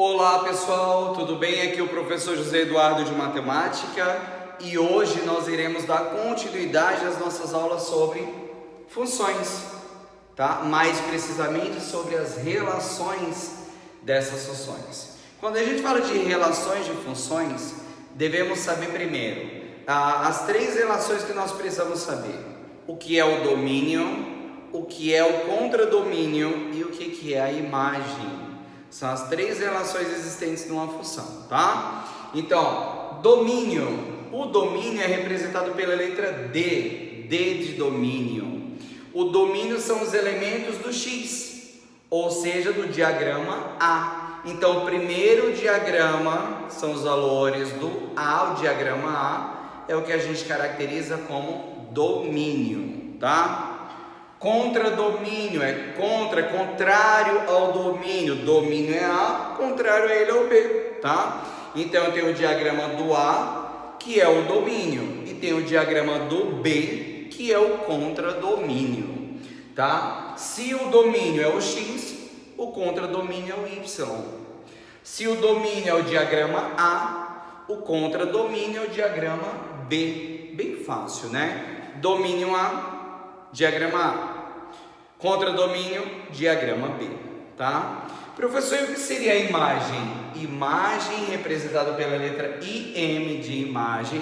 Olá pessoal, tudo bem? Aqui é o professor José Eduardo de Matemática e hoje nós iremos dar continuidade às nossas aulas sobre funções, tá? Mais precisamente sobre as relações dessas funções. Quando a gente fala de relações de funções, devemos saber primeiro as três relações que nós precisamos saber: o que é o domínio, o que é o contradomínio e o que é a imagem. São as três relações existentes numa função, tá? Então, domínio. O domínio é representado pela letra D, D de domínio. O domínio são os elementos do X, ou seja, do diagrama A. Então, o primeiro diagrama são os valores do A, o diagrama A, é o que a gente caracteriza como domínio, tá? Contradomínio é contrário ao domínio. Domínio é A, contrário a ele é o B, tá? Então tem o diagrama do A, que é o domínio, e tem o diagrama do B, que é o contradomínio, tá? Se o domínio é o X, o contradomínio é o Y. Se o domínio é o diagrama A, o contradomínio é o diagrama B. Bem fácil, né? Domínio A, diagrama A. Contradomínio, diagrama B, tá? Professor, e o que seria a imagem? Imagem, representada pela letra IM de imagem,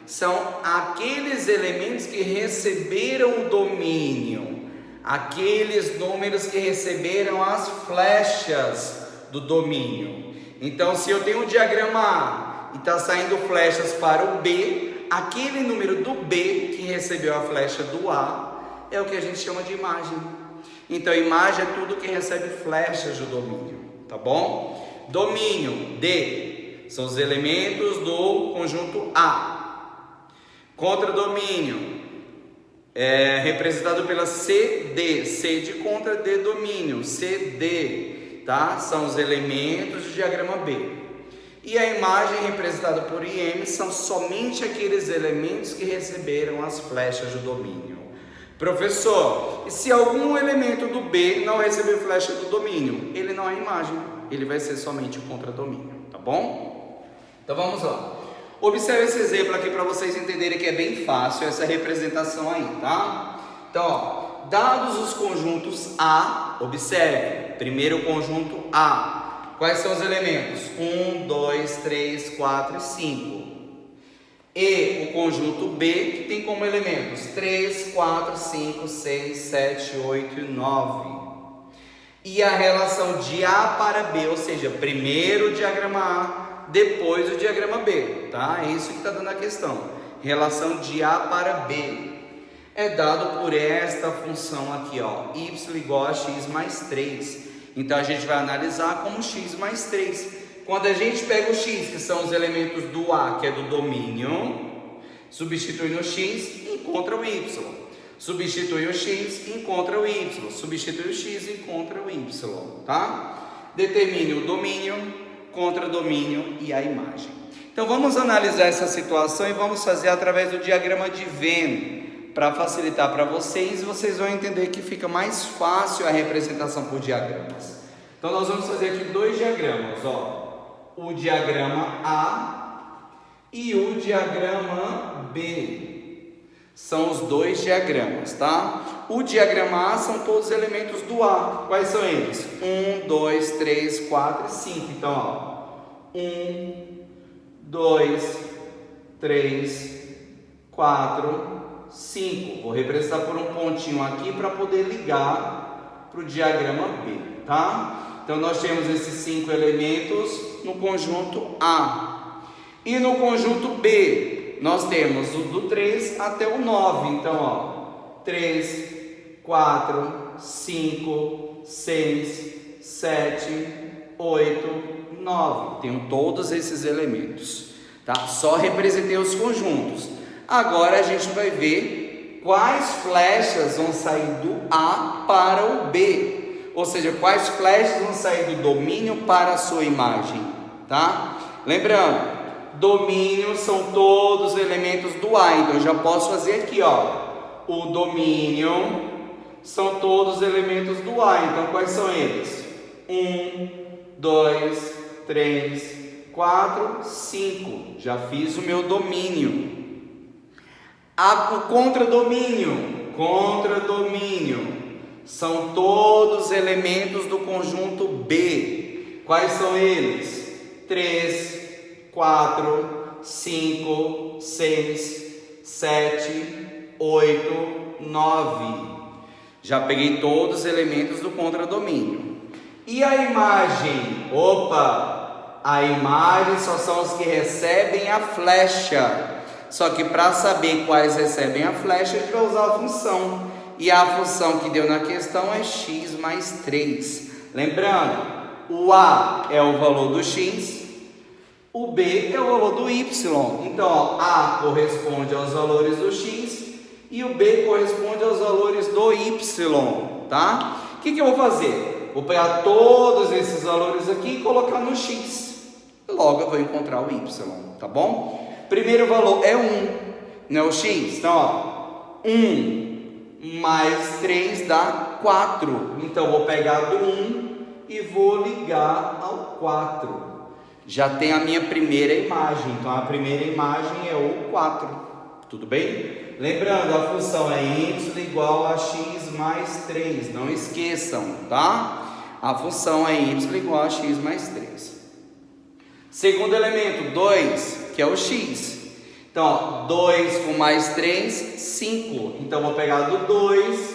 são aqueles elementos que receberam o domínio, aqueles números que receberam as flechas do domínio. Então, se eu tenho um diagrama A e está saindo flechas para o B, aquele número do B que recebeu a flecha do A é o que a gente chama de imagem. Então, imagem é tudo que recebe flechas do domínio, tá bom? Domínio, D, são os elementos do conjunto A. Contradomínio, representado pela CD, C de contra, D domínio, CD, tá? São os elementos do diagrama B. E a imagem representada por IM são somente aqueles elementos que receberam as flechas do domínio. Professor, e se algum elemento do B não receber flecha do domínio? Ele não é imagem, ele vai ser somente o contradomínio, tá bom? Então vamos lá. Observe esse exemplo aqui para vocês entenderem que é bem fácil essa representação aí, tá? Então, ó, dados os conjuntos A, observe, primeiro conjunto A. Quais são os elementos? 1, 2, 3, 4 e 5. E o conjunto B, que tem como elementos 3, 4, 5, 6, 7, 8 e 9. E a relação de A para B, ou seja, primeiro o diagrama A, depois o diagrama B, tá? É isso que está dando a questão. Relação de A para B é dado por esta função aqui, ó, y igual a x mais 3. Então a gente vai analisar como x mais 3. Quando a gente pega o x, que são os elementos do A, que é do domínio, substitui no x, encontra o y. Substitui o x, encontra o y. Substitui o x, encontra o y, tá? Determine o domínio, contradomínio e a imagem. Então vamos analisar essa situação e vamos fazer através do diagrama de Venn, para facilitar para vocês, vocês vão entender que fica mais fácil a representação por diagramas. Então nós vamos fazer aqui dois diagramas, ó. O diagrama A e o diagrama B. São os dois diagramas, tá? O diagrama A são todos os elementos do A. Quais são eles? 1, 2, 3, 4 e 5. Então, ó, 1, 2, 3, 4, 5. Vou representar por um pontinho aqui para poder ligar para o diagrama B, tá? Então, nós temos esses 5 elementos no conjunto A. E no conjunto B, nós temos o do 3 até o 9. Então, ó, 3, 4, 5, 6, 7, 8, 9. Tenho todos esses elementos, tá? Só representei os conjuntos. Agora, a gente vai ver quais flechas vão sair do A para o B. Ou seja, quais flechas vão sair do domínio para a sua imagem, tá? Lembrando, domínio são todos os elementos do A. Então, eu já posso fazer aqui, ó. O domínio são todos os elementos do A. Então, quais são eles? 1, 2, 3, 4, 5. Já fiz o meu domínio. O contradomínio. Contradomínio. São todos elementos do conjunto B. Quais são eles? 3, 4, 5, 6, 7, 8, 9. Já peguei todos os elementos do contradomínio. E a imagem? Opa! A imagem só são os que recebem a flecha. Só que para saber quais recebem a flecha, a gente vai usar a função. E a função que deu na questão é x mais 3. Lembrando, o A é o valor do x, o B é o valor do y. Então, ó, A corresponde aos valores do x e o B corresponde aos valores do y, tá? O que eu vou fazer? Vou pegar todos esses valores aqui e colocar no x. Logo eu vou encontrar o y, tá bom? Primeiro valor é 1, não é o x? Então, ó, 1 mais 3 dá 4. Então, eu vou pegar do 1 e vou ligar ao 4. Já tem a minha primeira imagem. Então, a primeira imagem é o 4. Tudo bem? Lembrando, a função é y igual a x mais 3. Não esqueçam, tá? A função é y igual a x mais 3. Segundo elemento, 2, que é o x. Então, ó, 2 com mais 3, 5. Então, vou pegar do 2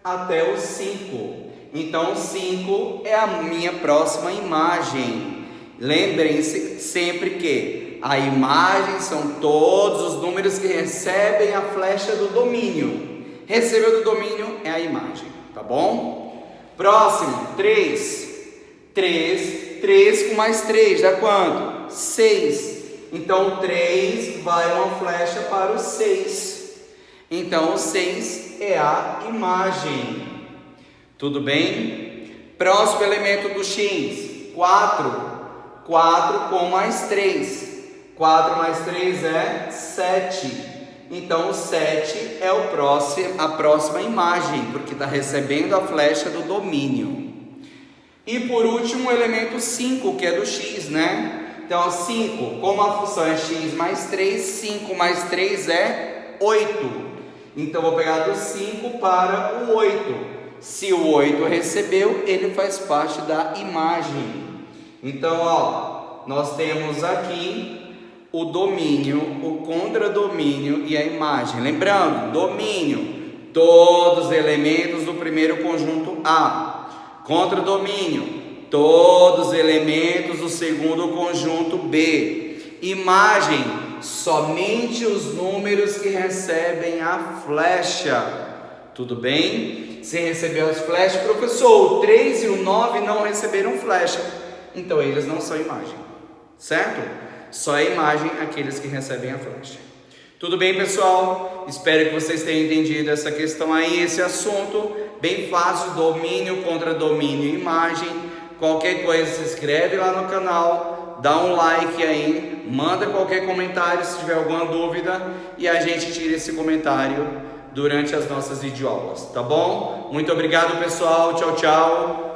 até o 5. Então, o 5 é a minha próxima imagem. Lembrem-se sempre que a imagem são todos os números que recebem a flecha do domínio. Recebeu do domínio é a imagem, tá bom? Próximo, 3. 3 com mais 3 dá quanto? 6. Então, 3 vai uma flecha para o 6. Então, o 6 é a imagem. Tudo bem? Próximo elemento do x, 4. 4 com mais 3. 4 mais 3 é 7. Então, o 7 é a próxima imagem, porque está recebendo a flecha do domínio. E por último, o elemento 5, que é do x, né? Então, 5, como a função é x mais 3, 5 mais 3 é 8. Então, vou pegar do 5 para o 8. Se o 8 recebeu, ele faz parte da imagem. Então, ó, nós temos aqui o domínio, o contradomínio e a imagem. Lembrando, domínio, todos os elementos do primeiro conjunto A. Contradomínio, todos os elementos do segundo conjunto B. Imagem, somente os números que recebem a flecha. Tudo bem? Se recebeu as flechas, professor, o 3 e o 9 não receberam flecha. Então eles não são imagem, certo? Só é imagem aqueles que recebem a flecha. Tudo bem, pessoal? Espero que vocês tenham entendido essa questão aí, esse assunto. Bem fácil, domínio, contradomínio e imagem. Qualquer coisa, se inscreve lá no canal, dá um like aí, manda qualquer comentário se tiver alguma dúvida e a gente tira esse comentário durante as nossas videoaulas, tá bom? Muito obrigado, pessoal. Tchau, tchau.